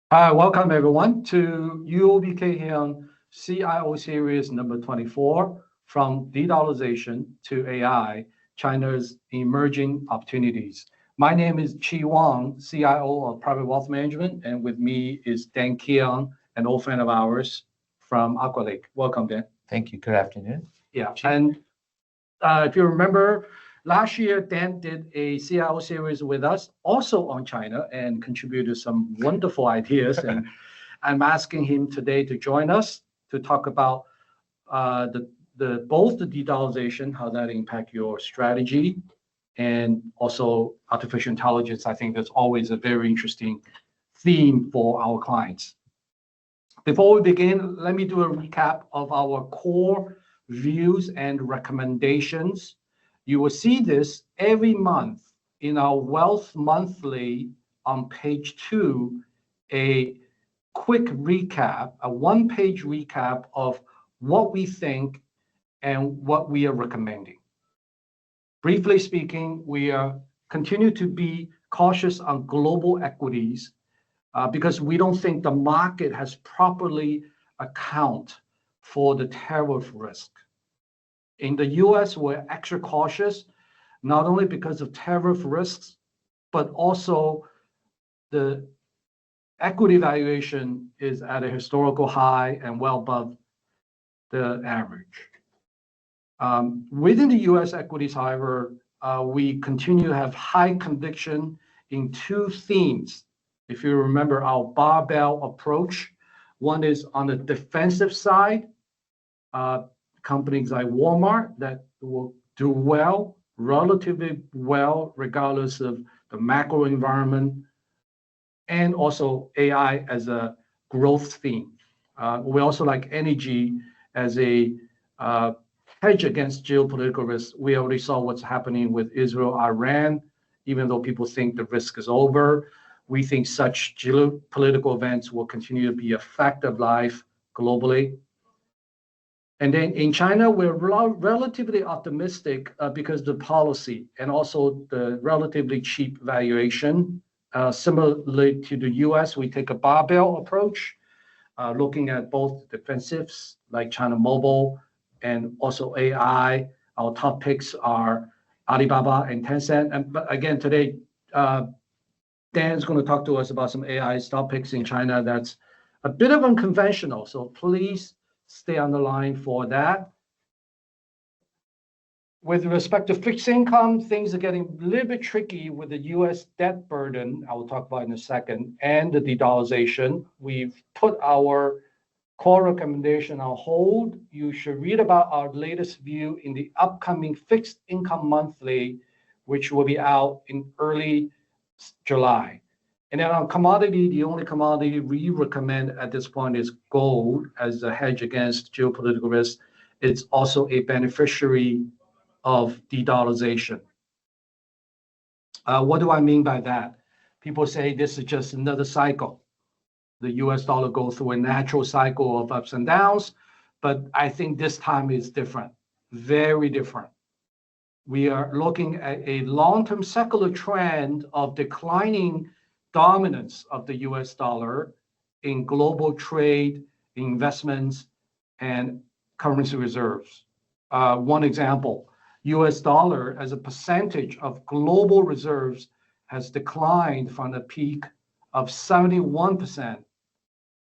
Hi, welcome everyone to UOBK Hian CIO Series number 24, From De-Dollarization to AI, China's Emerging Opportunities. My name is Wang, CIO of Private Wealth Management, and with me is Dan Kiang, an old friend of ours from Aqua Lake. Welcome, Dan. Thank you. Good afternoon. Yeah, and if you remember, last year, Dan did a CIO series with us, also on China, and contributed some wonderful ideas. And I'm asking him today to join us to talk about both the de-dollarization, how that impact your strategy, and also artificial intelligence. I think that's always a very interesting theme for our clients. Before we begin, let me do a recap of our core views and recommendations. You will see this every month in our Wealth Monthly on page 2, a quick recap, a one-page recap of what we think and what we are recommending. Briefly speaking, we continue to be cautious on global equities because we don't think the market has properly accounted for the tariff risk. In the US, we're extra cautious, not only because of tariff risks, but also the equity valuation is at a historical high and well above the average. Within the US equities, however, we continue to have high conviction in two themes. If you remember our barbell approach, one is on the defensive side, companies like Walmart that will do well, relatively well, regardless of the macro environment, and also AI as a growth theme. We also like energy as a hedge against geopolitical risks. We already saw what's happening with Israel, Iran, even though people think the risk is over. We think such geopolitical events will continue to be a fact of life globally. And then in China, we're relatively optimistic because of the policy and also the relatively cheap valuation. Similarly to the US, we take a barbell approach, looking at both defensives like China Mobile and also AI. Our top picks are Alibaba and Tencent. But again, today, Dan's going to talk to us about some AI stock picks in China that's a bit of unconventional. So please stay on the line for that. With respect to fixed income, things are getting a little bit tricky with the US debt burden, I will talk about in a second, and the de-dollarization. We've put our core recommendation on hold. You should read about our latest view in the upcoming Fixed Income Monthly, which will be out in early July. And then on commodity, the only commodity we recommend at this point is gold as a hedge against geopolitical risk. It's also a beneficiary of de-dollarization. What do I mean by that? People say this is just another cycle. The US dollar goes through a natural cycle of ups and downs, but I think this time is different, very different. We are looking at a long-term secular trend of declining dominance of the US dollar in global trade, investments, and currency reserves. One example, US dollar as a percentage of global reserves has declined from the peak of 71%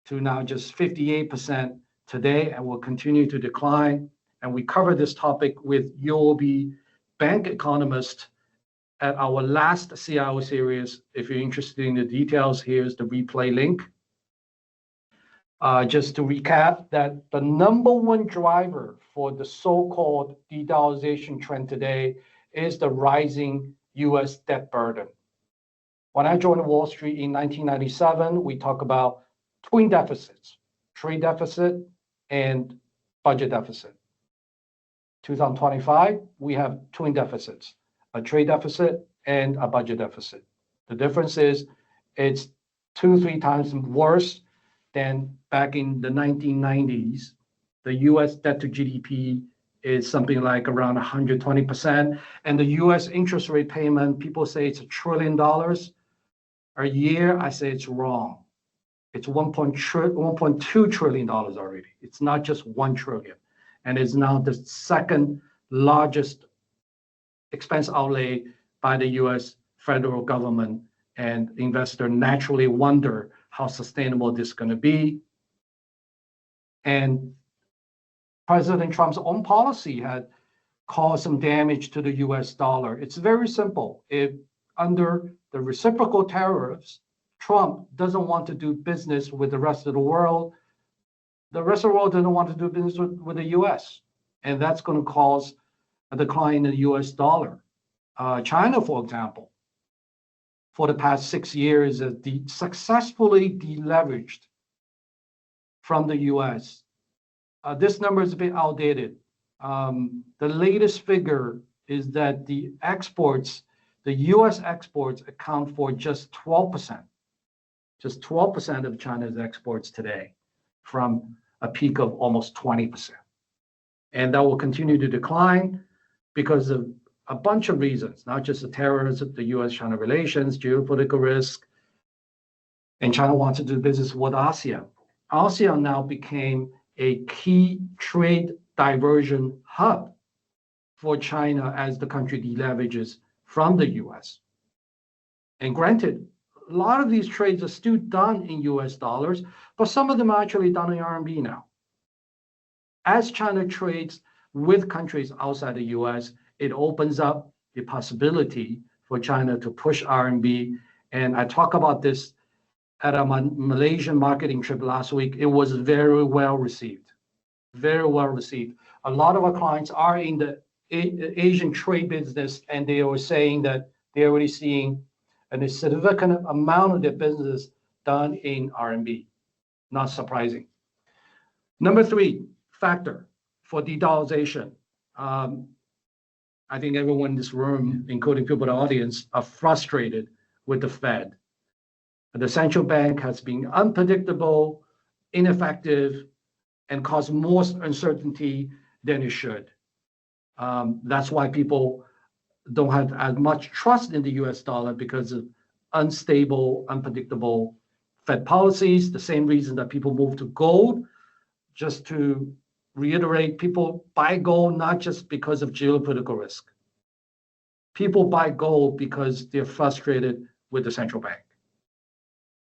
to now just 58% today and will continue to decline. And we covered this topic with UOB bank economist at our last CIO series. If you're interested in the details, here's the replay link. Just to recap, that the number one driver for the so-called de-dollarization trend today is the rising US debt burden. When I joined Wall Street in 1997, we talk about twin deficits, trade deficit and budget deficit. 2025, we have twin deficits, a trade deficit and a budget deficit. The difference is it's 2-3 times worse than back in the 1990s. The US debt to GDP is something like around 120%. And the US interest rate payment, people say it's $1 trillion a year. I say it's wrong. It's $1.2 trillion already. It's not just 1 trillion. And it's now the second largest expense outlay by the US federal government, and investors naturally wonder how sustainable this is going to be. And President Trump's own policy had caused some damage to the US dollar. It's very simple. If under the reciprocal tariffs, Trump doesn't want to do business with the rest of the world, the rest of the world doesn't want to do business with the US. And that's going to cause a decline in the US dollar. China, for example, for the past 6 years, has successfully deleveraged from the US. This number is a bit outdated. The latest figure is that the exports, the US exports account for just 12%. Just 12% of China's exports today, from a peak of almost 20%. And that will continue to decline because of a bunch of reasons, not just the terrorism, the US-China relations, geopolitical risk, and China wants to do business with ASEAN. ASEAN now became a key trade diversion hub for China as the country deleverages from the US. And granted, a lot of these trades are still done in US dollars, but some of them are actually done in RMB now. As China trades with countries outside the US, it opens up the possibility for China to push RMB. And I talked about this at a Malaysian marketing trip last week. It was very well received, very well received. A lot of our clients are in the Asian trade business, and they were saying that they're already seeing a significant amount of their business done in RMB. Not surprising. Number 3 factor for de-dollarization. I think everyone in this room, including people in the audience, are frustrated with the Fed. The central bank has been unpredictable, ineffective, and caused more uncertainty than it should. That's why people don't have as much trust in the US dollar, because of unstable, unpredictable Fed policies. The same reason that people move to gold. Just to reiterate, people buy gold not just because of geopolitical risk. People buy gold because they're frustrated with the central bank,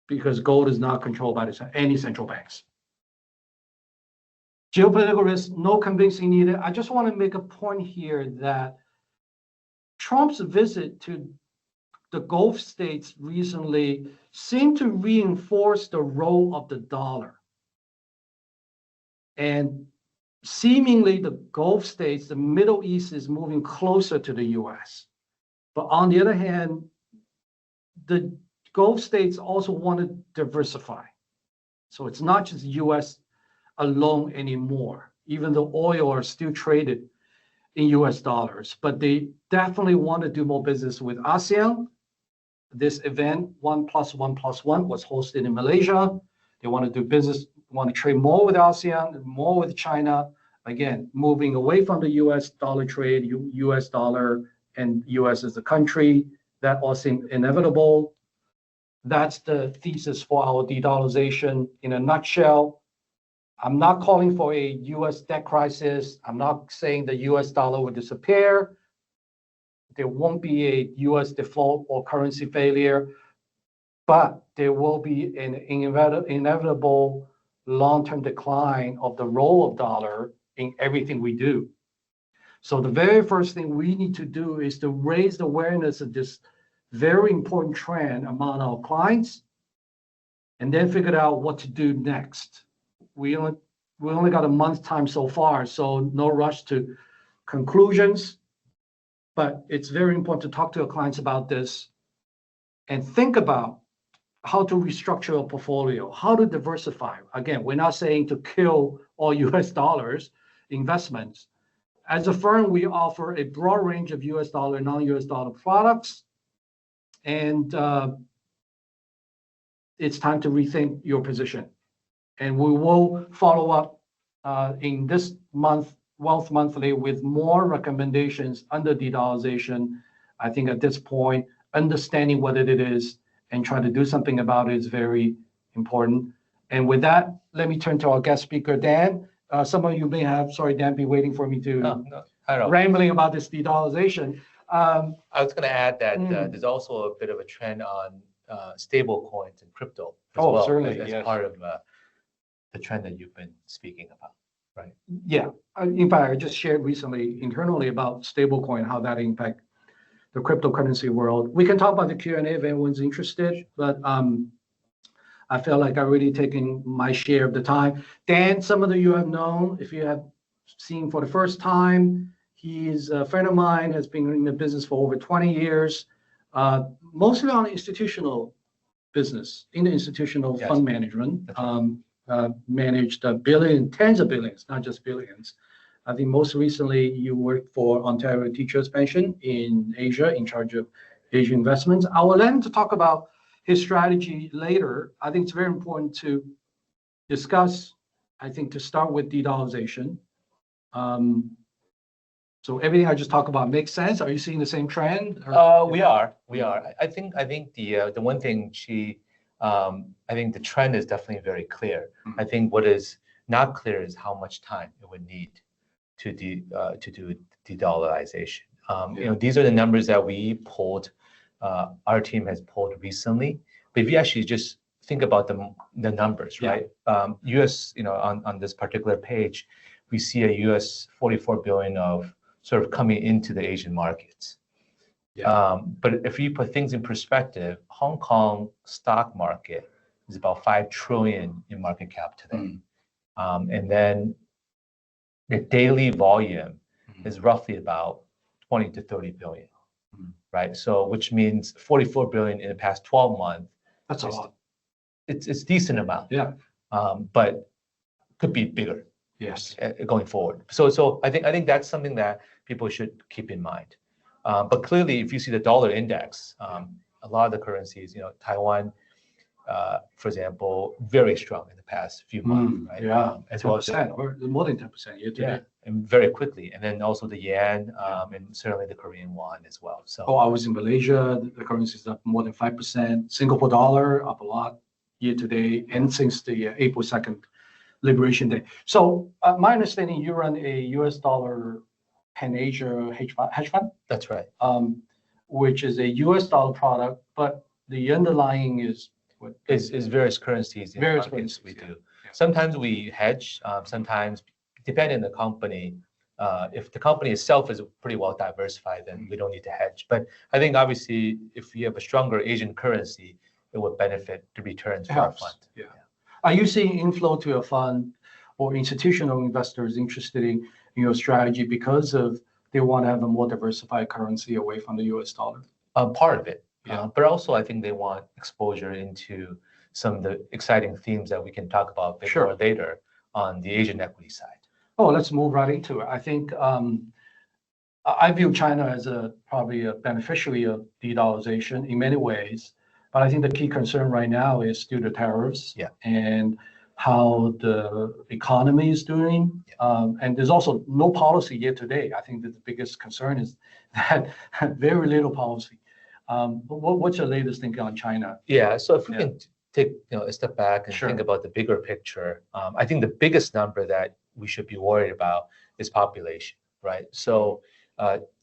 because gold is not controlled by any central banks. Geopolitical risk, no convincing needed. I just want to make a point here that Trump's visit to the Gulf states recently seemed to reinforce the role of the dollar. And seemingly the Gulf states, the Middle East, is moving closer to the US. But on the other hand, the Gulf states also want to diversify. So it's not just US alone anymore, even though oil are still traded in US dollars. But they definitely want to do more business with ASEAN. This event, 1+1+1, was hosted in Malaysia. They want to do business, want to trade more with ASEAN, more with China. Again, moving away from the US dollar trade, US dollar and US as a country. That all seemed inevitable. That's the thesis for our de-dollarization in a nutshell. I'm not calling for a US debt crisis. I'm not saying the US dollar will disappear. There won't be a US default or currency failure, but there will be an inevitable long-term decline of the role of dollar in everything we do. So the very first thing we need to do is to raise the awareness of this very important trend among our clients, and then figure out what to do next. We only got a month's time so far, so no rush to conclusions, but it's very important to talk to our clients about this and think about how to restructure a portfolio, how to diversify. Again, we're not saying to kill all US dollars investments. As a firm, we offer a broad range of US dollar, non-US dollar products, and it's time to rethink your position. And we will follow up in this month, Wealth Monthly, with more recommendations under de-dollarization. I think at this point, understanding what it is and trying to do something about it is very important. And with that, let me turn to our guest speaker, Dan. Some of you may have, sorry, Dan, be waiting for me to rambling about this de-dollarization. I was going to add that there's also a bit of a trend on stable coins and crypto as well. Certainly, as part of the trend that you've been speaking about, right? Yeah. In fact, I just shared recently internally about stablecoin, how that impact the cryptocurrency world. We can talk about the Q&A if anyone's interested, but I feel like I've already taken my share of the time. Dan, some of you have known, if you have seen for the first time, he's a friend of mine, has been in the business for over 20 years, mostly on institutional business, in the institutional fund management. Managed tens of billions, not just billions. I think most recently you worked for Ontario Teachers Pension in Asia, in charge of Asia investments. I will let him to talk about his strategy later. I think it's very important to discuss, I think, to start with de-dollarization. So everything I just talked about makes sense. Are you seeing the same trend? We are. I think the one thing I think the trend is definitely very clear. I think what is not clear is how much time it would need to do de-dollarization. These are the numbers that we pulled. Our team has pulled recently. But if you actually just think about the numbers, right? U.S. On this particular page, we see a U.S. $44 billion of sort of coming into the Asian markets. But if you put things in perspective, Hong Kong stock market is about 5 trillion in market cap today. And then the daily volume is roughly about 20 to 30 billion, right? So which means 44 billion in the past 12 months. That's a lot. It's decent amount. But could be bigger. Yes. Going forward. So I think that's something that people should keep in mind. But clearly, if you see the dollar index, a lot of the currencies, Taiwan, for example, very strong in the past few months, right? As well as or more than 10% year to date. And very quickly. And then also the yen and certainly the Korean won as well. So I was in Malaysia, the currency is up more than 5%. Singapore dollar up a lot year to date, and since the April 2nd Liberation Day. So my understanding, you run a US dollar Pan-Asia hedge fund? That's right. Which is a US dollar product, but the underlying is what? Is various currencies. Various currencies we do. Sometimes we hedge, sometimes depending on the company. If the company itself is pretty well diversified, then we don't need to hedge. But I think obviously if you have a stronger Asian currency, it would benefit the returns for our fund. Are you seeing inflow to a fund or institutional investors interested in your strategy because of they want to have a more diversified currency away from the US dollar? Part of it. But also I think they want exposure into some of the exciting themes that we can talk about a bit more later on the Asian equity side. Let's move right into it. I think I view China as probably a beneficiary of de-dollarization in many ways. But I think the key concern right now is still the tariffs and how the economy is doing. And there's also no policy yet today. I think that the biggest concern is that very little policy. What's your latest thinking on China? So if we can take a step back and think about the bigger picture, I think the biggest number that we should be worried about is population, right? So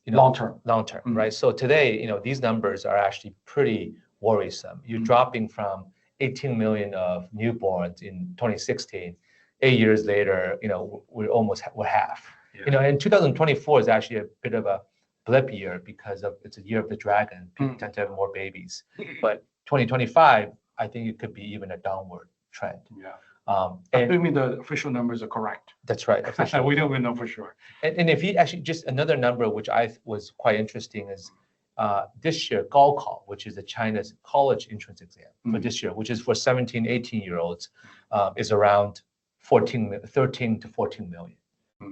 long term, right? So today, these numbers are actually pretty worrisome. You're dropping from 18 million of newborns in 2016. 8 years later, we're half. And 2024 is actually a bit of a blip year because it's a year of the dragon. People tend to have more babies. But 2025, I think it could be even a downward trend. Assuming the official numbers are correct. That's right. We don't even know for sure. And if you actually just another number which I was quite interesting is this year, Gaokao, which is China's college entrance exam for this year, which is for 17, 18-year-olds, is around 13 to 14 million,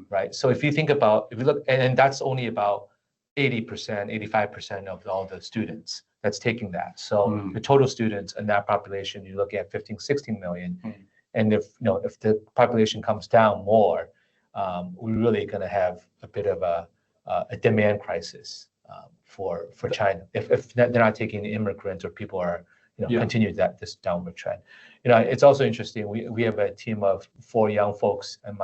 right? So if you look, and that's only about 80%, 85% of all the students that's taking that. So the total students in that population, you look at 15, 16 million. And if the population comes down more, we're really going to have a bit of a demand crisis for China if they're not taking immigrants or people are continue this downward trend. It's also interesting. We have a team of 4 young folks in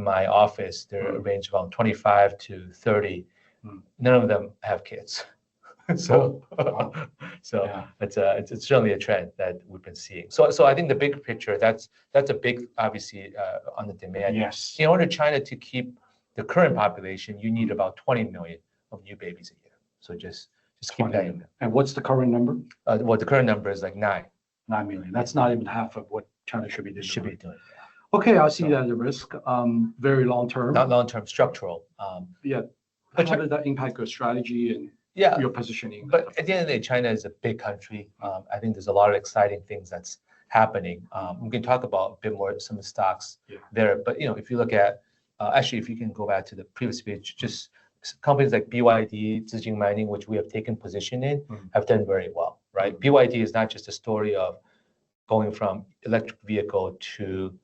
my office. They're ranged from 25 to 30. None of them have kids. So it's certainly a trend that we've been seeing. So I think the big picture, that's a big, obviously, on the demand. Yes. In order China to keep the current population, you need about 20 million of new babies a year. So just keep that in. And what's the current number? Well, the current number is like 9 million. That's not even half of what China should be doing. Yeah. Okay, I see that as a risk. Very long term. Not long term, structural. Yeah. But how does that impact your strategy and your positioning? But at the end of the day, China is a big country. I think there's a lot of exciting things that's happening. We can talk about a bit more some of the stocks there. But if you look at actually, if you can go back to the previous page, just companies like BYD, Zijin Mining, which we have taken position in, have done very well, right? BYD is not just a story of going from electric vehicle to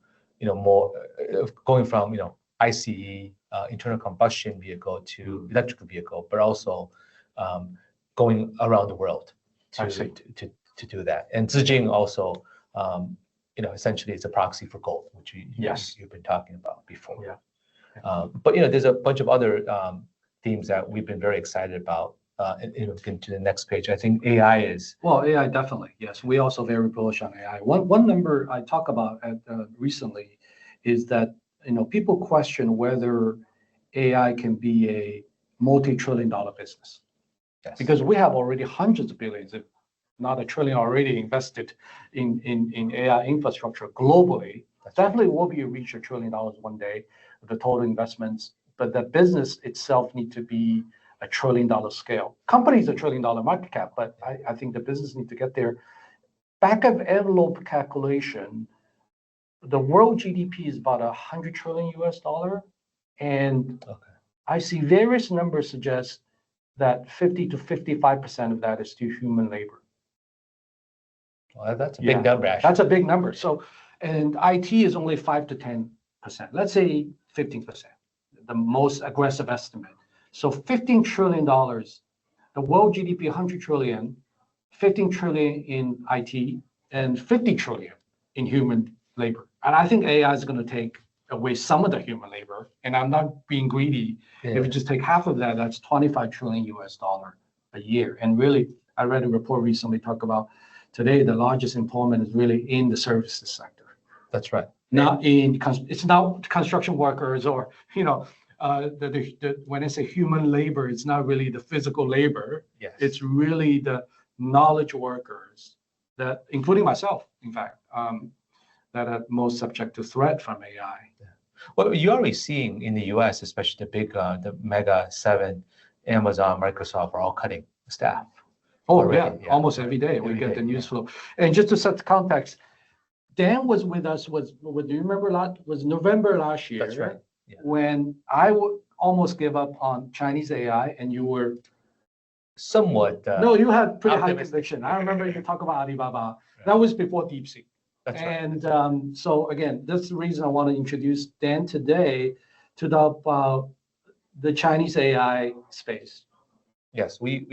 more going from ICE internal combustion vehicle to electric vehicle, but also going around the world to do that. And Zijin also, essentially it's a proxy for gold, which you've been talking about before. But there's a bunch of other themes that we've been very excited about. Into the next page, I think AI is. Well, AI definitely, yes. We also very bullish on AI. One number I talk about recently is that people question whether AI can be a multi-trillion-dollar business. Yes. Because we have already hundreds of billions, if not $1 trillion, already invested in AI infrastructure globally. Definitely will reach $1 trillion one day, the total investments. But the business itself need to be $1 trillion scale. Company's $1 trillion market cap, but I think the business need to get there. Back of envelope calculation, the world GDP is about $100 trillion US, and I see various numbers suggest that 50 to 55% of that is still human labor. Well, that's a big number, actually. That's a big number. So, and IT is only 5 to 10%. Let's say 15%, the most aggressive estimate. So $15 trillion, the world GDP 100 trillion, 15 trillion in IT, and 50 trillion in human labor. And I think AI is going to take away some of the human labor. And I'm not being greedy. If you just take half of that, that's 25 trillion US dollar a year. And really, I read a report recently talk about today the largest employment is really in the services sector. That's right. Not it's not construction workers or when I say human labor, it's not really the physical labor. Yes. It's really the knowledge workers that, including myself, in fact, that are most subject to threat from AI. Yeah. Well, you're already seeing in the U.S., especially the mega 7, Amazon, Microsoft are all cutting staff. Oh, already. Yeah, almost every day we get the news flow. And just to set the context, Dan was with us, do you remember was November last year? That's right. Yeah. When I almost gave up on Chinese AI and you were somewhat. No, you had pretty high conviction. I remember you talk about Alibaba. Right. That was before DeepSeek. That's right. And so again, that's the reason I want to introduce Dan today to talk about the Chinese AI space. Yes, we're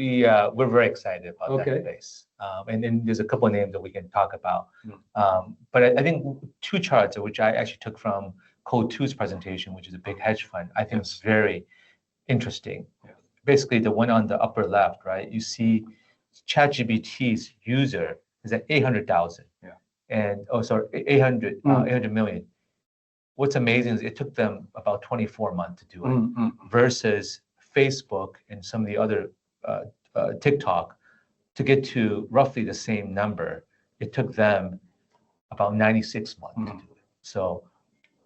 very excited about that space. And then there's a couple of names that we can talk about. But I think 2 charts, which I actually took from Code 2's presentation, which is a big hedge fund, I think it's very interesting. Yeah. Basically, the one on the upper left, right? You see ChatGPT's user is at 800,000. Yeah. And 800 million. What's amazing is it took them about 24 months to do it, versus Facebook and some of the other TikTok to get to roughly the same number. It took them about 96 months to do it. So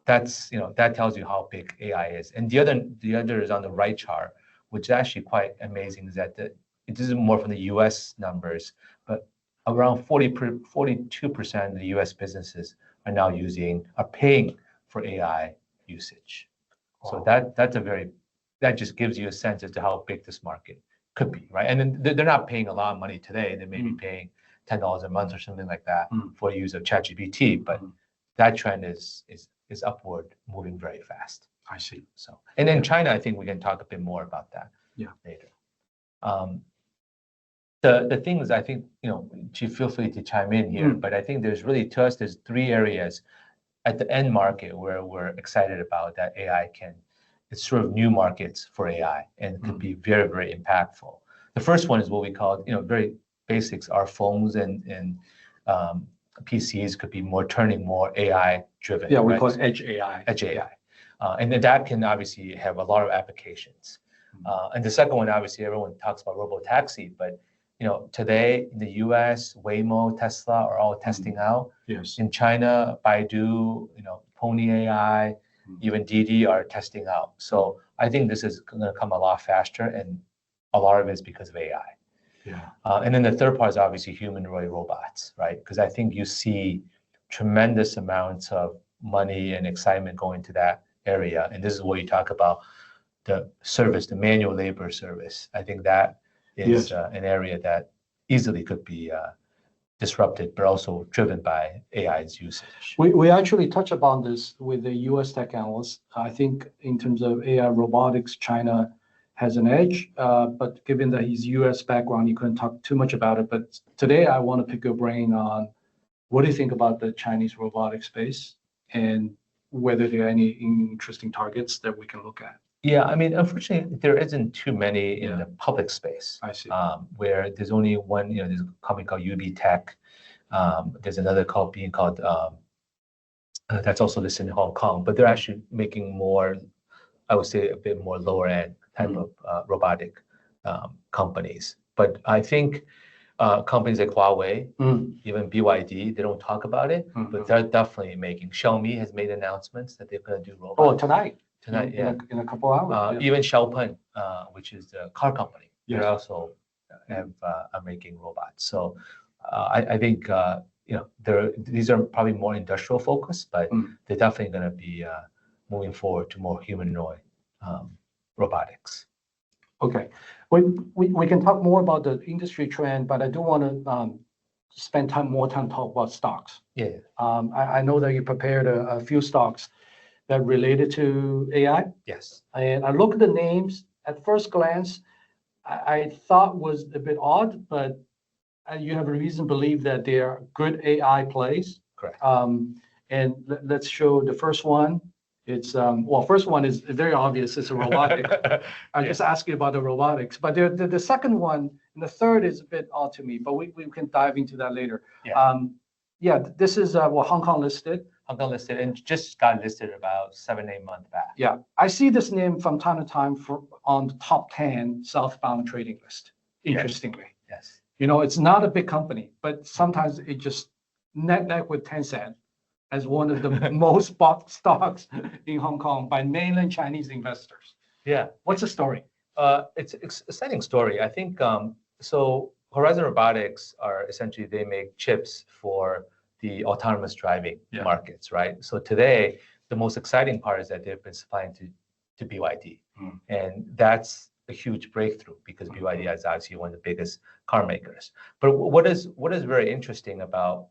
that's that tells you how big AI is. And the other is on the right chart, which is actually quite amazing. Is that it is more from the U.S. numbers, but around 42% of the U.S. businesses are now paying for AI usage. Wow. So that just gives you a sense as to how big this market could be, right? And then they're not paying a lot of money today. They may be paying $10 a month or something like that for use of ChatGPT, but that trend is upward, moving very fast. I see. So, and then China, I think we can talk a bit more about that later. The thing is, I think, Chief, feel free to chime in here, but I think there's really, to us, there's three areas at the end market where we're excited about that AI it's sort of new markets for AI and could be very, very impactful. The first one is what we call, very basics. Our phones and PCs could be turning more AI driven. Yeah, we right? call it edge AI. Edge AI. And then that can obviously have a lot of applications. And the second one, obviously, everyone talks about robotaxi, but today in the US, Waymo, Tesla are all testing out. Yes. In China, Baidu, Pony AI, even Didi are testing out. So I think this is going to come a lot faster, and a lot of it is because of AI. Yeah. And then the third part is obviously humanoid robots, right? Because I think you see tremendous amounts of money and excitement going to that area. And this is where you talk about the service, the manual labor service. I think that is an area that easily could be disrupted, but also driven by AI's usage. We actually touched upon this with the US tech analysts. I think in terms of AI robotics, China has an edge, but given that he's US background, you couldn't talk too much about it. But today I want to pick your brain on what do you think about the Chinese robotic space and whether there are any interesting targets that we can look at. Yeah, I mean, unfortunately, there isn't too many in the public space. I see. Where there's only one, there's a company called UB Tech. There's another being called, that's also listed in Hong Kong, but they're actually making more, I would say, a bit more lower end type of robotic companies. But I think companies like Huawei, even BYD, they don't talk about it, but they're definitely making. Xiaomi has made announcements that they're going to do robots. Oh, tonight, yeah. In a couple hours. Even Xiaopeng, which is the car company, Yes. they also are making robots. So I think these are probably more industrial focused, but they're definitely going to be moving forward to more humanoid robotics. Okay, we can talk more about the industry trend, but I do want to spend more time talk about stocks. Yeah. I know that you prepared a few stocks that related to AI. Yes. And I look at the names at first glance, I thought was a bit odd, but you have a reason to believe that they are good AI plays. Correct. And let's show the first one. It's first one is very obvious. It's a robotic. I just asked you about the robotics, but the second one and the third is a bit odd to me. But we can dive into that later. Yeah. This is Hong Kong listed. Hong Kong listed and just got listed about 7-8 months back. Yeah, I see this name from time to time on the top 10 southbound trading list. Interestingly. Yes. It's not a big company, but sometimes it just neck with Tencent as one of the most bought stocks in Hong Kong by mainland Chinese investors. Yeah. What's the story? It's an exciting story. I think, so Horizon Robotics are essentially, they make chips for the autonomous driving markets, right? So today, the most exciting part is that they've been supplying to BYD. And that's a huge breakthrough because BYD is obviously one of the biggest car makers. But what is very interesting about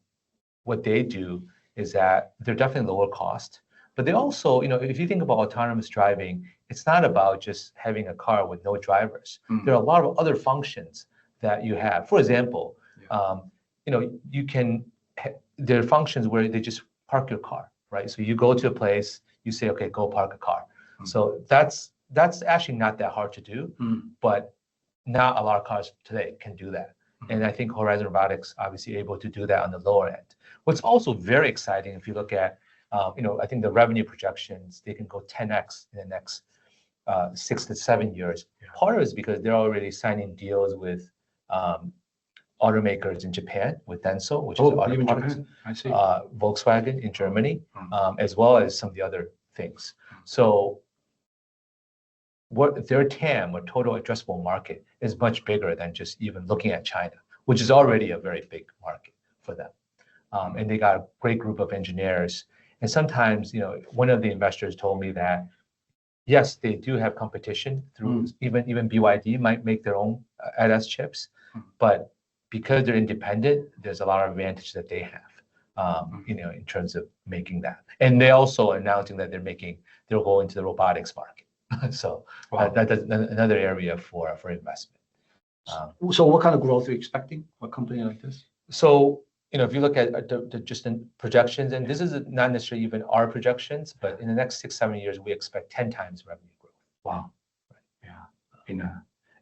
what they do is that they're definitely lower cost, but they also, if you think about autonomous driving, it's not about just having a car with no drivers. There are a lot of other functions that you have. For example, you can, there are functions where they just park your car, right? So you go to a place, you say, okay, go park a car. So that's actually not that hard to do, but not a lot of cars today can do that. And I think Horizon Robotics obviously able to do that on the lower end. What's also very exciting, if you look at, I think the revenue projections, they can go 10x in the next 6 to 7 years. Part of it is because they're already signing deals with automakers in Japan, with Denso, which is auto parts, I see. Volkswagen in Germany, as well as some of the other things. So what their TAM, or total addressable market, is much bigger than just even looking at China, which is already a very big market for them. And they got a great group of engineers. And sometimes, one of the investors told me that, yes, they do have competition through even BYD might make their own ADAS chips, but because they're independent, there's a lot of advantage that they have, in terms of making that. And they also announcing that they'll go into the robotics market. So that's another area for investment. So what kind of growth are you expecting for a company like this? So, if you look at just the projections, and this is not necessarily even our projections, but in the next 6-7 years, we expect 10 times revenue growth. Wow. Yeah.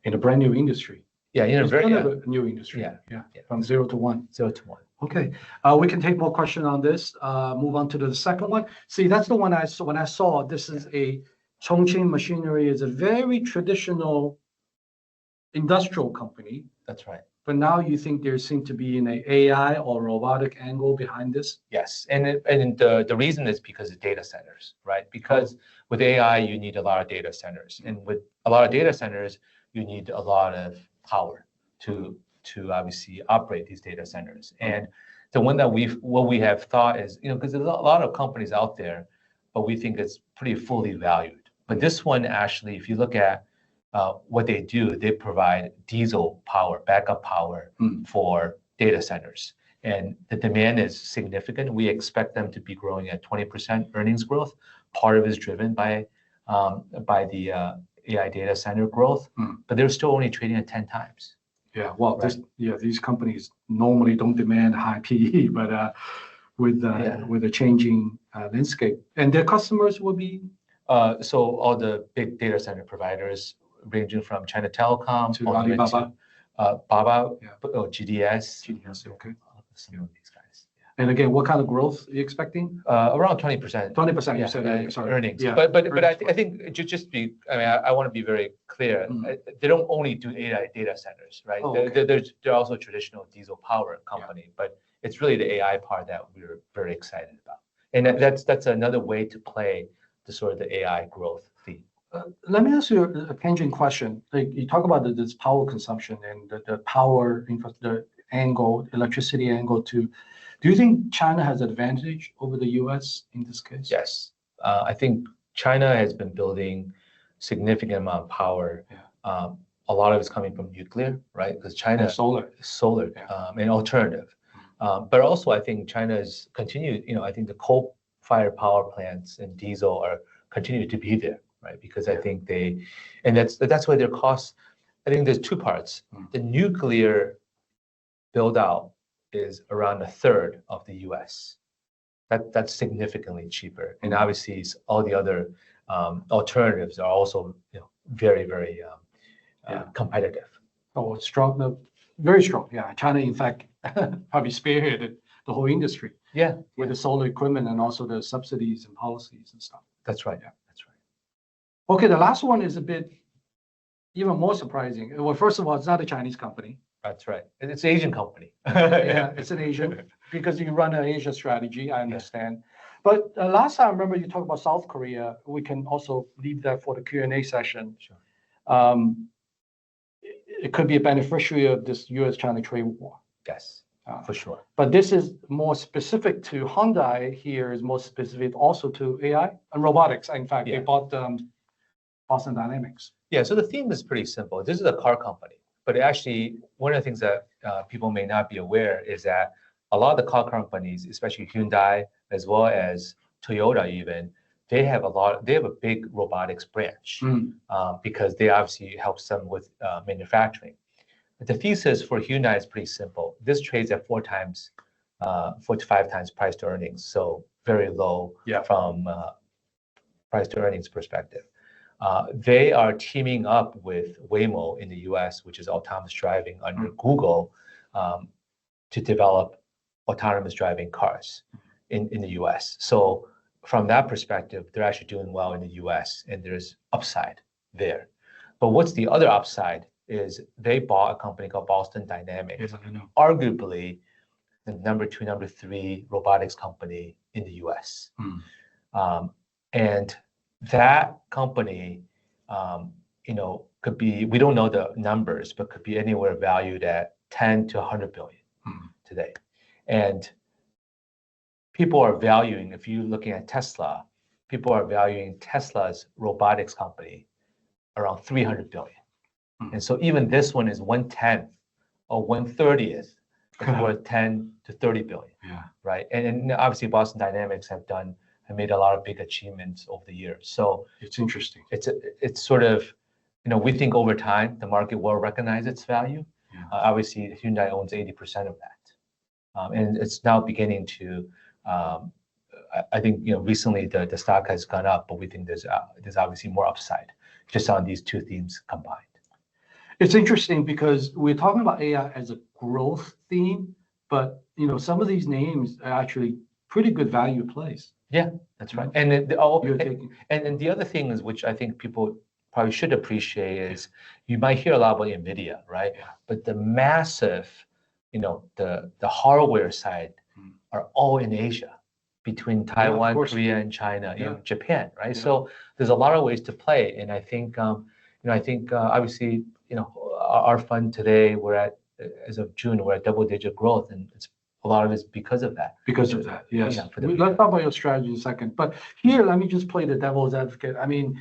In a brand new industry. Yeah, It's kind of a new industry. Yeah. From 0 to 1. 0 to 1. Okay. We can take more questions on this. Move on to the second one. See, that's the one I saw when I saw this is a Chongqing Machinery is a very traditional industrial company. That's right. But now you think there seems to be an AI or robotic angle behind this? Yes, and the reason is because of data centers, right? Because with AI, you need a lot of data centers, and with a lot of data centers, you need a lot of power to obviously operate these data centers. And the one that what we have thought is, because there's a lot of companies out there, but we think it's pretty fully valued. But this one actually, if you look at what they do, they provide diesel power, backup power for data centers. And the demand is significant. We expect them to be growing at 20% earnings growth. Part of it is driven by the AI data center growth, but they're still only trading at 10 times. Yeah, well, right. These companies normally don't demand high PE, but with the changing landscape, and their customers will be so all the big data center providers, ranging from China Telecom to Alibaba, GDS, okay. Some of these guys. And again, what kind of growth are you expecting? Around 20%. 20%, you said, sorry. Earnings. Yeah. But I think just be, I want to be very clear. They don't only do AI data centers, right? Oh, okay. They're also a traditional diesel power company, but it's really the AI part that we're very excited about. And that's another way to play the sort of the AI growth theme. Let me ask you a tangent question. Like you talk about this power consumption and the power the angle, electricity angle too. Do you think China has advantage over the US in this case? Yes. I think China has been building significant amount of power. Yeah. A lot of it's coming from nuclear, right? Because China and solar, yeah. And alternative. But also I think China's continued, I think the coal-fired power plants and diesel are continue to be there. Right, because I think and that's why their costs. I think there's two parts. The nuclear build out is around a third of the U.S. That's significantly cheaper, and obviously all the other alternatives are also very very competitive. Oh, strong, very strong. Yeah, China in fact probably spearheaded the whole industry. Yeah, with the solar equipment and also the subsidies and policies and stuff. That's right. Yeah. Okay, the last one is a bit even more surprising. Well, first of all, it's not a Chinese company. That's right. It's an Asian company. Yeah, it's an Asian because you run an Asia strategy, I understand. Yeah. But last time, I remember you talked about South Korea. We can also leave that for the Q&A session. Sure. It could be a beneficiary of this U.S.-China trade war. Yes, for sure. But this is more specific to Hyundai here, is more specific also to AI and robotics. In fact, they bought Boston Dynamics. Yeah, so the theme is pretty simple. This is a car company, but actually one of the things that people may not be aware is that a lot of the car companies, especially Hyundai as well as Toyota even, they have a big robotics branch because they obviously help them with manufacturing. But the thesis for Hyundai is pretty simple. This trades at 4 to 5 times price to earnings, so very low from price to earnings perspective. They are teaming up with Waymo in the US, which is autonomous driving under Google, to develop autonomous driving cars in the US. So from that perspective, they're actually doing well in the US and there's upside there. But what's the other upside is they bought a company called Boston Dynamics, arguably the number 2, number 3 robotics company in the US. And that company, could be, we don't know the numbers, but could be anywhere valued at 10 to 100 billion today. And people are valuing, if you're looking at Tesla, people are valuing Tesla's robotics company around 300 billion. And so even this one is 1/10 or 1/30th, it's worth 10 to 30 billion. Yeah. Right. And obviously Boston Dynamics have made a lot of big achievements over the years. So it's interesting. It's sort of we think over time the market will recognize its value. Yeah. Obviously, Hyundai owns 80% of that, and it's now beginning to. I think recently the stock has gone up, but we think there's obviously more upside just on these two themes combined. It's interesting because we're talking about AI as a growth theme, but some of these names are actually pretty good value plays. Yeah, that's right. And the other thing is, which I think people probably should appreciate, is you might hear a lot about NVIDIA, right? Yeah. But the massive, the hardware side are all in Asia, between Taiwan, Korea, and China, Japan, right? Yeah. So there's a lot of ways to play, and I think obviously our fund today, as of June, we're at double-digit growth, and a lot of it's because of that. Because of that, yes. Yeah, let's talk about your strategy in a second. But here, let me just play the devil's advocate. I mean,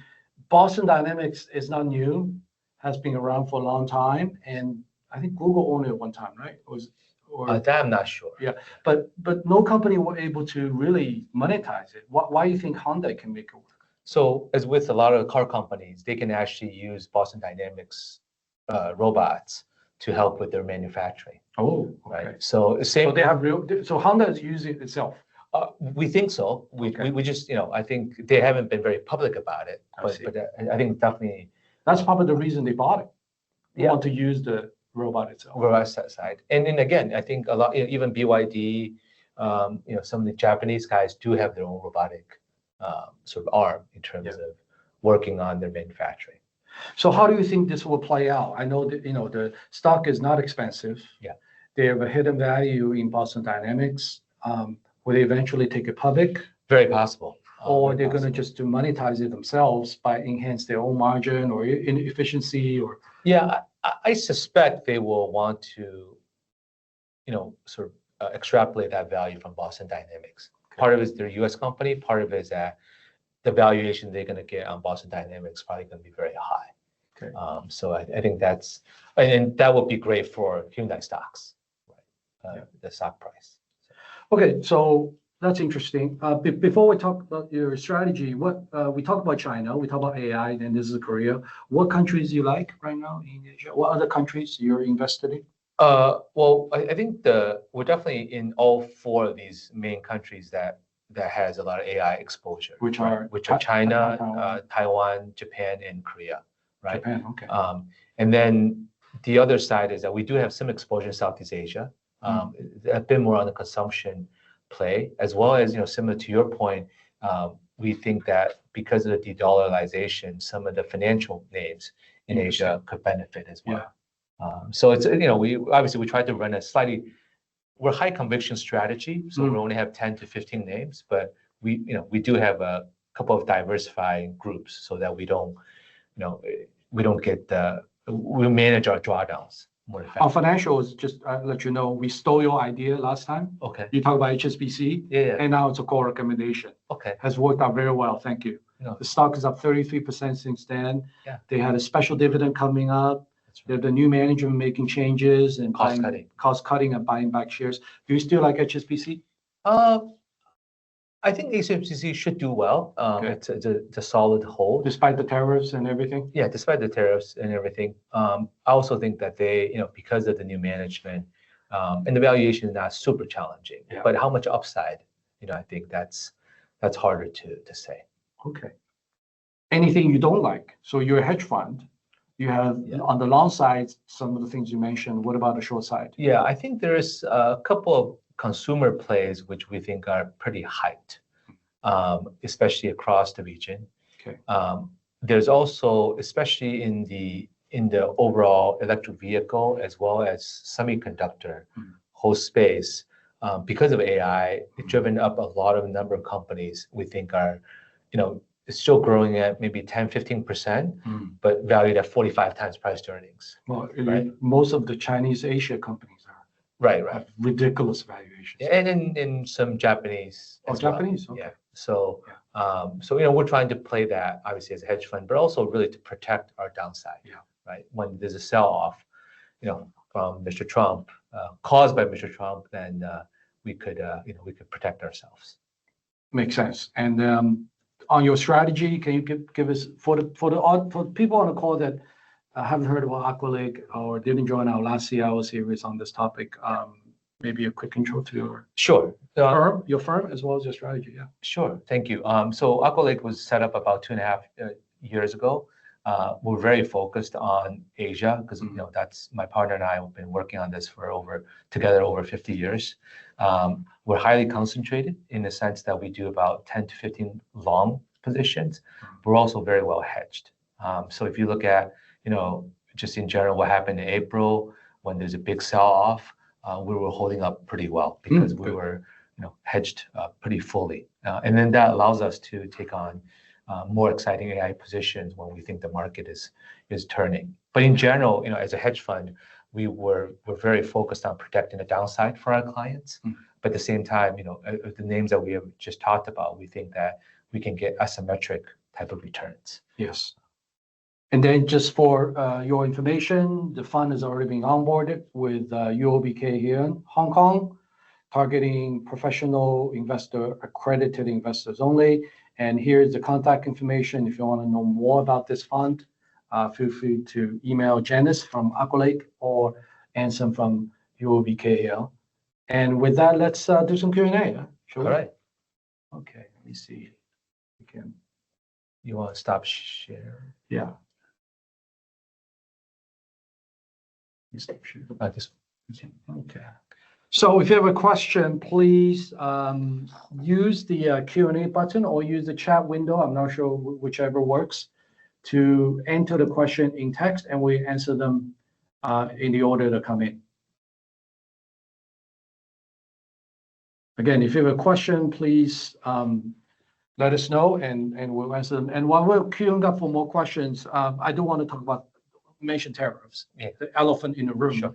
Boston Dynamics is not new, has been around for a long time, and I think Google owned it at one time, right? That I'm not sure. Yeah, but no company were able to really monetize it. Why do you think Hyundai can make it work? So, as with a lot of car companies, they can actually use Boston Dynamics robots to help with their manufacturing. Oh, okay. Right. So same. So they have So Hyundai is using it itself. We think so. We just I think they haven't been very public about it. But I think definitely. That's probably the reason they bought it. They want to use the robot itself. Robot side, and then again, I think a lot, even BYD, some of the Japanese guys do have their own robotic sort of arm in terms of working on their manufacturing. So how do you think this will play out? I know that the stock is not expensive. Yeah, they have a hidden value in Boston Dynamics. Will they eventually take it public? Very possible. Or they're going to just to monetize it themselves by enhance their own margin or efficiency or. Yeah, I suspect they will want to, sort of extrapolate that value from Boston Dynamics. Okay. Part of it is their U.S. company. Part of it is that the valuation they're going to get on Boston Dynamics is probably going to be very high. Okay. So I think and that would be great for Hyundai stocks, right? The stock price. Okay, so that's interesting. Before we talk about your strategy, we talk about China, we talk about AI, and this is Korea. What countries do you like right now in Asia? What other countries you're invested in? Well, I think we're definitely in all four of these main countries that has a lot of AI exposure. Which are China, Taiwan, Japan, and Korea, right? Japan, okay. And then the other side is that we do have some exposure in Southeast Asia, a bit more on the consumption play, as well as similar to your point, we think that because of the de-dollarization, some of the financial names in Asia could benefit as well. Yeah. So it's we tried to run we're high conviction strategy, so we only have 10 to 15 names, but we do have a couple of diversifying groups so that we manage our drawdowns more effectively. Our financials, just let you know, we stole your idea last time. Okay. You talked about HSBC, and now it's a core recommendation. Okay. Has worked out very well. Thank you. The stock is up 33% since then. Yeah. They had a special dividend coming up. They have the new management making changes and cost cutting and buying back shares. Do you still like HSBC? I think HSBC should do well. It's a solid hold. Despite the tariffs and everything? Yeah, despite the tariffs and everything. I also think that they, because of the new management, and the valuation is not super challenging, but how much upside, I think that's harder to say. Okay. Anything you don't like? So you're a hedge fund. You have on the long side, some of the things you mentioned. What about the short side? Yeah, I think there's a couple of consumer plays which we think are pretty hyped, especially across the region. Okay. There's also, especially in the overall electric vehicle as well as semiconductor whole space, because of AI, it's driven up a lot of number of companies we think are, it's still growing at maybe 10, 15%, but valued at 45 times price to earnings. Well, right? Most of the Chinese Asia companies are. Right. Ridiculous valuations. And in some Japanese. Oh, Japanese? Well. Okay. Yeah. So we're trying to play that obviously as a hedge fund, but also really to protect our downside. Yeah. Right. When there's a sell-off, from Mr. Trump, caused by Mr. Trump, then we could protect ourselves. Makes sense. And on your strategy. Can you give us for people on the call that haven't heard about Aqua Lake or didn't join our last CIO series on this topic? Maybe a quick intro to your firm as well as your strategy. Yeah. Sure. Thank you. So Aqua Lake was set up about 2.5 years ago. We're very focused on Asia because that's my partner and I have been working on this together over 50 years. We're highly concentrated in the sense that we do about 10 to 15 long positions. We're also very well hedged. So if you look at just in general what happened in April when there's a big sell-off, we were holding up pretty well because we were hedged pretty fully, and then that allows us to take on more exciting AI positions when we think the market is turning. But in general, as a hedge fund, we're very focused on protecting the downside for our clients. But at the same time, the names that we have just talked about, we think that we can get asymmetric type of returns. Yes. And then just for your information, the fund has already been onboarded with UOB Kay Hian, Hong Kong, targeting professional investor, accredited investors only. And here's the contact information. If you want to know more about this fund, feel free to email Janice from Aqua Lake or Anson from UOB Kay Hian. And with that, let's do some Q&A. Sure. All right. Okay, let me see. You want to stop share? Yeah. Okay. So if you have a question, please use the Q&A button or use the chat window. I'm not sure whichever works to enter the question in text, and we answer them in the order they come in. Again, if you have a question, please let us know, and we'll answer them. And while we're queuing up for more questions, I do want to talk about mention tariffs, the elephant in the room. Sure.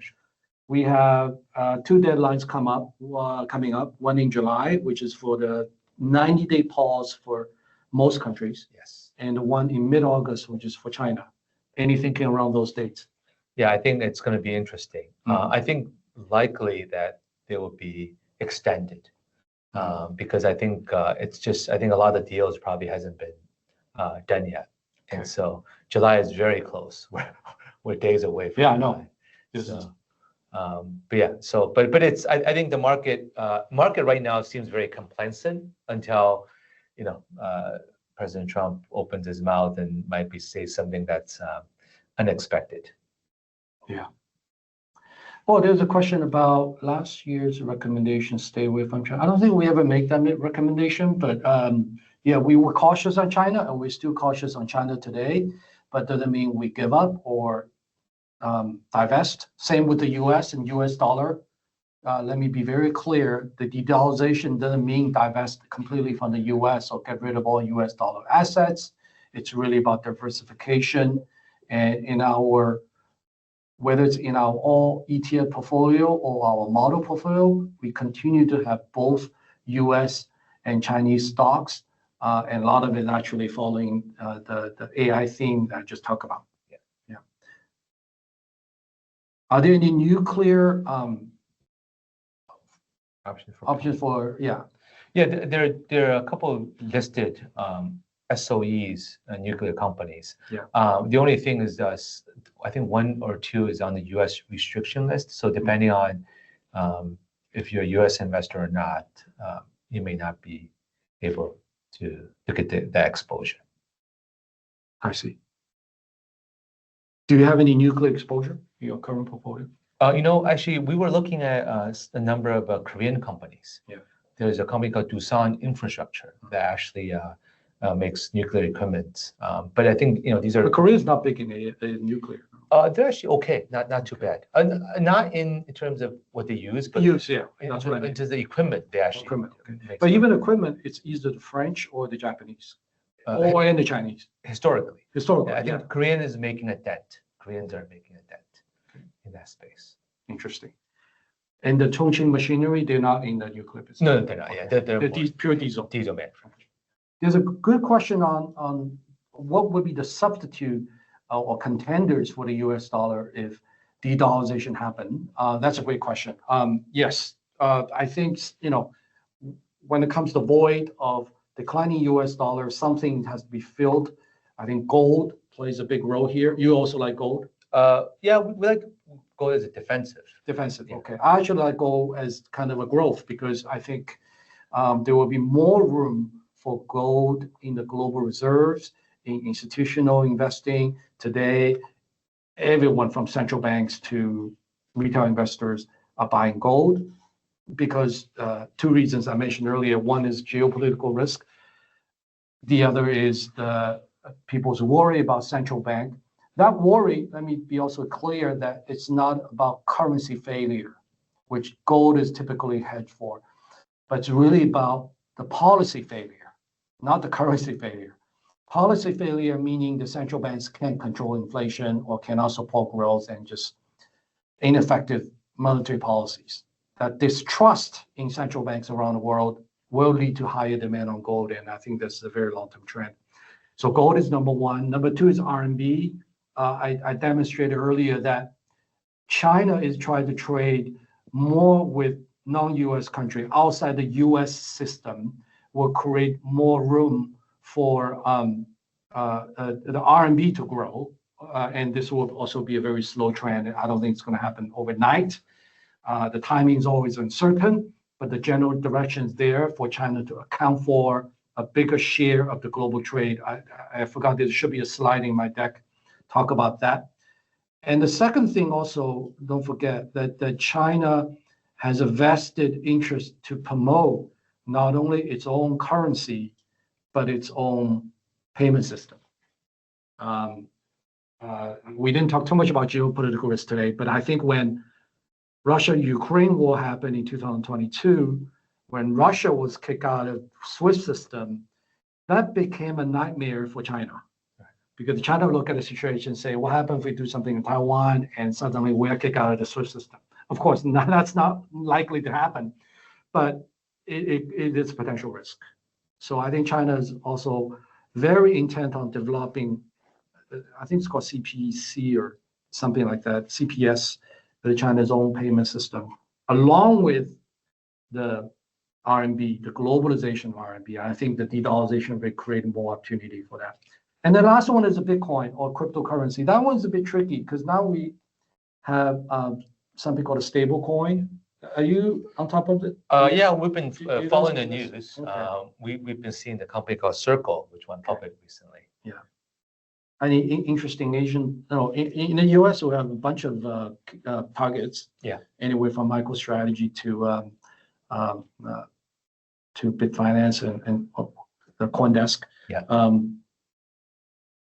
We have 2 deadlines coming up, one in July, which is for the 90-day pause for most countries. Yes. And one in mid-August, which is for China. Any thinking around those dates? Yeah, I think it's going to be interesting. I think likely that they will be extended because I think I think a lot of the deals probably hasn't been done yet. Okay. And so July is very close. We're days away from July. I know. So, but yeah, but it's I think the market right now seems very complacent until President Trump opens his mouth and might say something that's unexpected. Yeah. Oh, there's a question about last year's recommendation, stay away from China. I don't think we ever make that recommendation, but yeah, we were cautious on China, and we're still cautious on China today, but doesn't mean we give up or divest. Same with the U.S. and U.S. dollar. Let me be very clear. The de-dollarization doesn't mean divest completely from the U.S. or get rid of all U.S. dollar assets. It's really about diversification. And whether it's in our all ETF portfolio or our model portfolio, we continue to have both U.S. and Chinese stocks. And a lot of it actually following the AI theme that I just talked about. Yeah. Are there any nuclear options for? Yeah. Yeah, there are a couple of listed SOEs, nuclear companies. Yeah. The only thing is I think 1 or 2 is on the U.S. restriction list. So depending on if you're a U.S. investor or not, you may not be able to get that exposure. I see. Do you have any nuclear exposure in your current portfolio? Actually, we were looking at a number of Korean companies. Yeah. There's a company called Doosan Infrastructure that actually makes nuclear equipment. But I think these are. But Korea is not big in nuclear. They're actually okay, not too bad. Not in terms of what they use, but yeah, that's what I mean. In terms of the equipment, they actually. Equipment, okay. But even equipment, it's either the French or the Japanese, or the Chinese. Historically. Historically, I think Korean is making a dent. Koreans are making a dent in that space. Interesting. And the Chongqing machinery, they're not in the nuclear business. No, they're not. Yeah, they're pure diesel. Diesel manufacturing. There's a good question on what would be the substitute or contenders for the U.S. dollar if de-dollarization happened. That's a great question. Yes, I think when it comes to void of declining US dollar, something has to be filled. I think gold plays a big role here. You also like gold? Yeah, we like gold as a defensive. Defensive, Yeah. okay. I actually like gold as kind of a growth because I think there will be more room for gold in the global reserves, in institutional investing. Today, everyone from central banks to retail investors are buying gold because two reasons I mentioned earlier. One is geopolitical risk. The other is the people's worry about central bank. That worry, let me be also clear that it's not about currency failure, which gold is typically hedged for, but it's really about the policy failure, not the currency failure. Policy failure meaning the central banks can't control inflation or cannot support growth and just ineffective monetary policies. That distrust in central banks around the world will lead to higher demand on gold, and I think that's a very long-term trend. So gold is number one. Number two is RMB. I demonstrated earlier that China is trying to trade more with non-US country outside the US system will create more room for the RMB to grow. And this will also be a very slow trend. I don't think it's going to happen overnight. The timing is always uncertain, but the general direction is there for China to account for a bigger share of the global trade. I forgot there should be a slide in my deck, talk about that. And the second thing also, don't forget that China has a vested interest to promote not only its own currency, but its own payment system. We didn't talk too much about geopolitical risk today, but I think when Russia-Ukraine war happened in 2022, when Russia was kicked out of SWIFT system, that became a nightmare for China. Because China look at the situation and say, what happens if we do something in Taiwan and suddenly we're kicked out of the SWIFT system? Of course, that's not likely to happen, but it is a potential risk. So I think China is also very intent on developing, I think it's called CPC or something like that, CPS, China's own payment system, along with the RMB, the globalization of RMB. I think the de-dollarization will create more opportunity for that. And the last one is a Bitcoin or cryptocurrency. That one's a bit tricky because now we have something called a stable coin. Are you on top of it? Yeah, we've been following the news. Okay. We've been seeing the company called Circle, which went public recently. Yeah. Any interesting Asian, in the US, we have a bunch of targets. Yeah. Anywhere from MicroStrategy to Bitfinance and the CoinDesk. Yeah.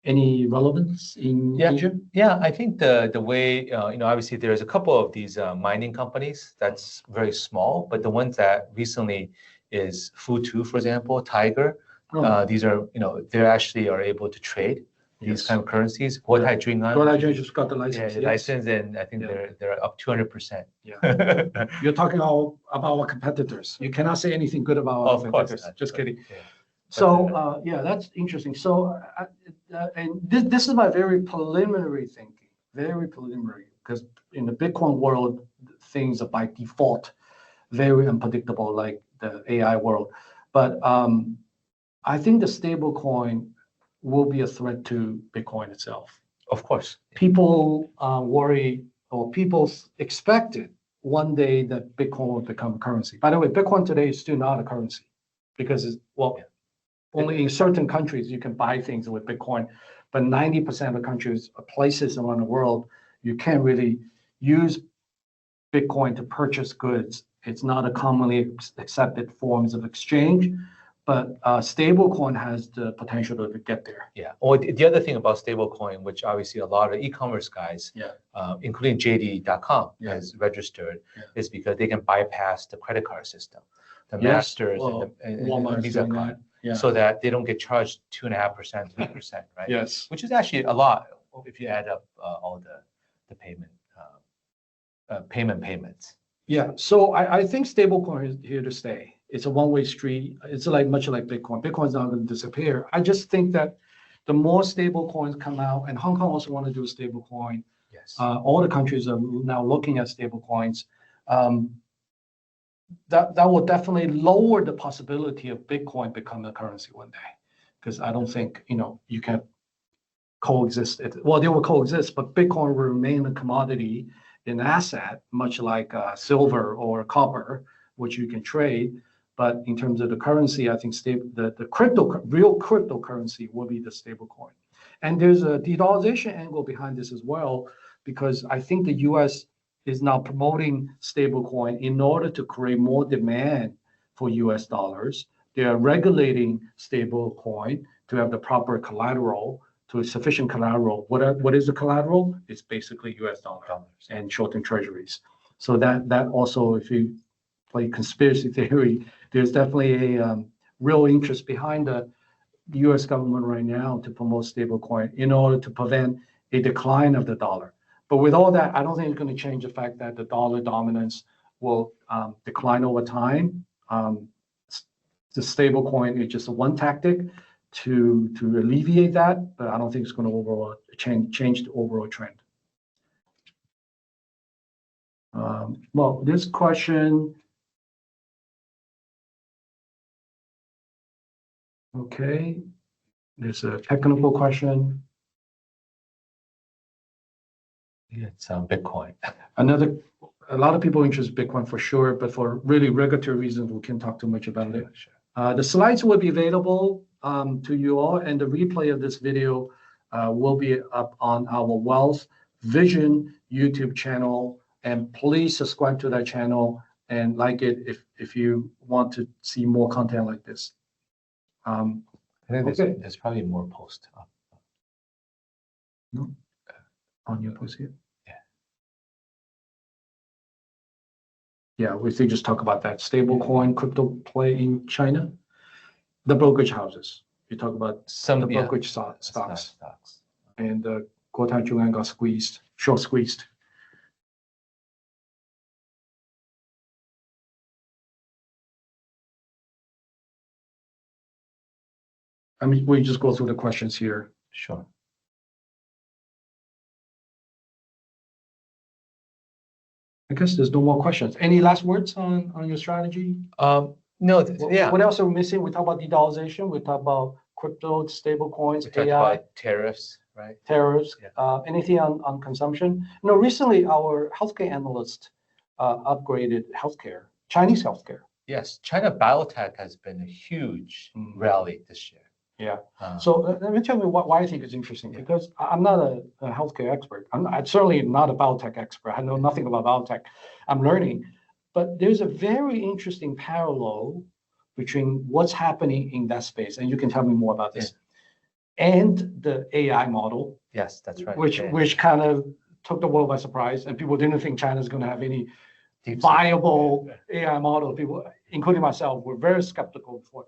Any relevance in Asia? Yeah, I think the way, obviously there's a couple of these mining companies that's very small, but the ones that recently is Futu, for example, Tiger, these are, they actually are able to trade these kind of currencies. Guotai Junan just got the license. Yeah, the license, and I think they're up 200%. Yeah. You're talking about our competitors. You cannot say anything good about our competitors. Just kidding. Yeah. So that's interesting. So and this is my very preliminary thinking, very preliminary, because in the Bitcoin world, things are by default very unpredictable, like the AI world. But I think the stable coin will be a threat to Bitcoin itself. Of course. People worry, or people expected one day that Bitcoin will become a currency. By the way, Bitcoin today is still not a currency because only in certain countries you can buy things with Bitcoin, but 90% of the countries or places around the world, you can't really use Bitcoin to purchase goods. It's not a commonly accepted forms of exchange, but stablecoin has the potential to get there. Yeah. Or the other thing about stablecoin, which obviously a lot of e-commerce guys, including JD.com, has registered, is because they can bypass the credit card system, the Masters and the Visa card, so that they don't get charged 2.5%, 3%, right? Yes. Which is actually a lot if you add up all the payments. Yeah. So I think stablecoin is here to stay. It's a one-way street. It's much like Bitcoin. Bitcoin's not going to disappear. I just think that the more stable coins come out, and Hong Kong also want to do a stable coin. Yes. All the countries are now looking at stable coins. that will definitely lower the possibility of Bitcoin becoming a currency one day, because I don't think you can coexist. Well, they will coexist, but Bitcoin will remain a commodity, an asset, much like silver or copper, which you can trade. But in terms of the currency, I think the real cryptocurrency will be the stable coin. And there's a de-dollarization angle behind this as well, because I think the US is now promoting stablecoin in order to create more demand for US dollars. They are regulating stablecoin to have the proper collateral, to sufficient collateral. What is the collateral? It's basically US dollars and short-term treasuries. So that also, if you play conspiracy theory, there's definitely a real interest behind the US government right now to promote stablecoin in order to prevent a decline of the dollar. But with all that, I don't think it's going to change the fact that the dollar dominance will decline over time. The stablecoin is just one tactic to alleviate that, but I don't think it's going to overall change the overall trend. Well, this question. Okay, there's a technical question. It's Bitcoin. A lot of people interested in Bitcoin for sure, but for really regulatory reasons, we can't talk too much about it. Sure. The slides will be available to you all, and the replay of this video will be up on our Wealth Vision YouTube channel. And please subscribe to that channel and like it if you want to see more content like this. I think there's probably more posts up. No? On your post here? Yeah. Yeah, we should just talk about that stablecoin crypto play in China. The brokerage houses. You talk about the brokerage stocks. And the Guotai Junan got short squeezed. I mean, we just go through the questions here. Sure. I guess there's no more questions. Any last words on your strategy? No. Yeah. What else are we missing? We talk about de-dollarization. We talk about crypto, stable coins, we talked AI. About tariffs, right? Tariffs. Yeah. Anything on consumption? Recently our healthcare analyst upgraded healthcare, Chinese healthcare. Yes, China biotech has been a huge rally this year. Yeah. So let me tell you why I think it's interesting, because I'm not a healthcare expert. I'm certainly not a biotech expert. I know nothing about biotech. I'm learning. But there's a very interesting parallel between what's happening in that space, and you can tell me more about this, and the AI model. Yes, that's right. Which kind of took the world by surprise, and people didn't think China's going to have any viable AI model. People, including myself, were very skeptical before.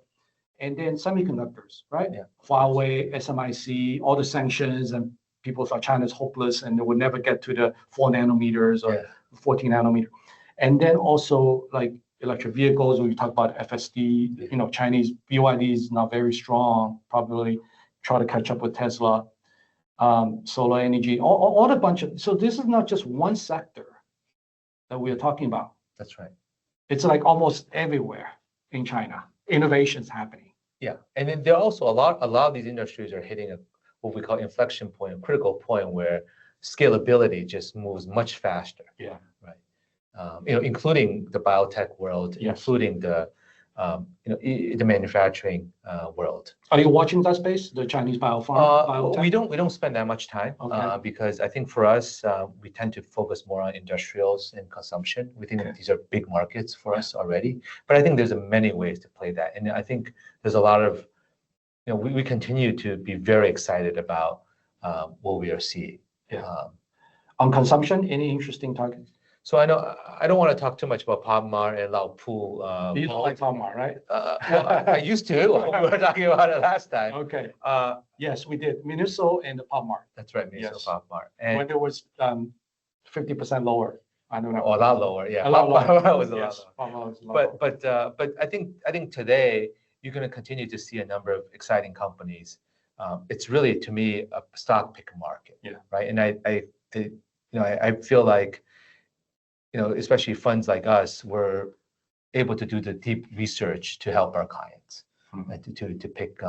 And then semiconductors, right? Yeah. Huawei, SMIC, all the sanctions, and people thought China's hopeless and they would never get to the 4 nanometers or 14 nanometer. And then also like electric vehicles, when we talk about FSD, Chinese BYD is now very strong, probably try to catch up with Tesla, solar energy, all a bunch of, so this is not just one sector that we are talking about. That's right. It's like almost everywhere in China, innovations happening. Yeah, and then there are also a lot of these industries are hitting what we call inflection point, a critical point where scalability just moves much faster. Yeah. Right. Including the biotech world, including the the manufacturing world. Are you watching that space, the Chinese biotech? We don't spend that much time because I think for us we tend to focus more on industrials and consumption. We think that these are big markets for us already, but I think there's many ways to play that, and I think there's a lot of we continue to be very excited about what we are seeing. On consumption, any interesting targets? So I know I don't want to talk too much about PopMart and Lao Pu. You don't like PopMart, right? Well, I used to. We were talking about it last time. Okay. Yes, we did. Miniso and the PopMart. That's right, Miniso PopMart. And when it was 50% lower. I don't know. Oh, a lot lower, yeah. A lot lower. PopMart was a lot lower. But I think today you're going to continue to see a number of exciting companies. It's really, to me, a stock pick market. Yeah. Right. And I feel like especially funds like us, we're able to do the deep research to help our clients to pick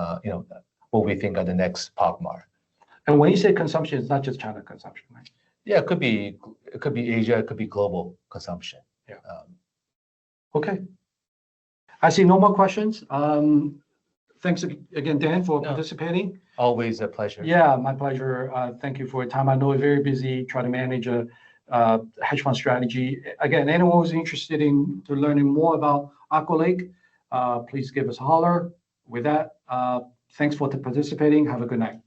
what we think are the next POGMAR. And when you say consumption, it's not just China consumption, right? Yeah, it could be Asia, it could be global consumption. Yeah. Okay. I see no more questions. Thanks again, Dan, for participating. Always a pleasure. Yeah, my pleasure. Thank you for your time. I know you're very busy trying to manage a hedge fund strategy. Again, anyone who's interested in learning more about Aqua Lake, please give us a holler. With that, thanks for participating. Have a good night.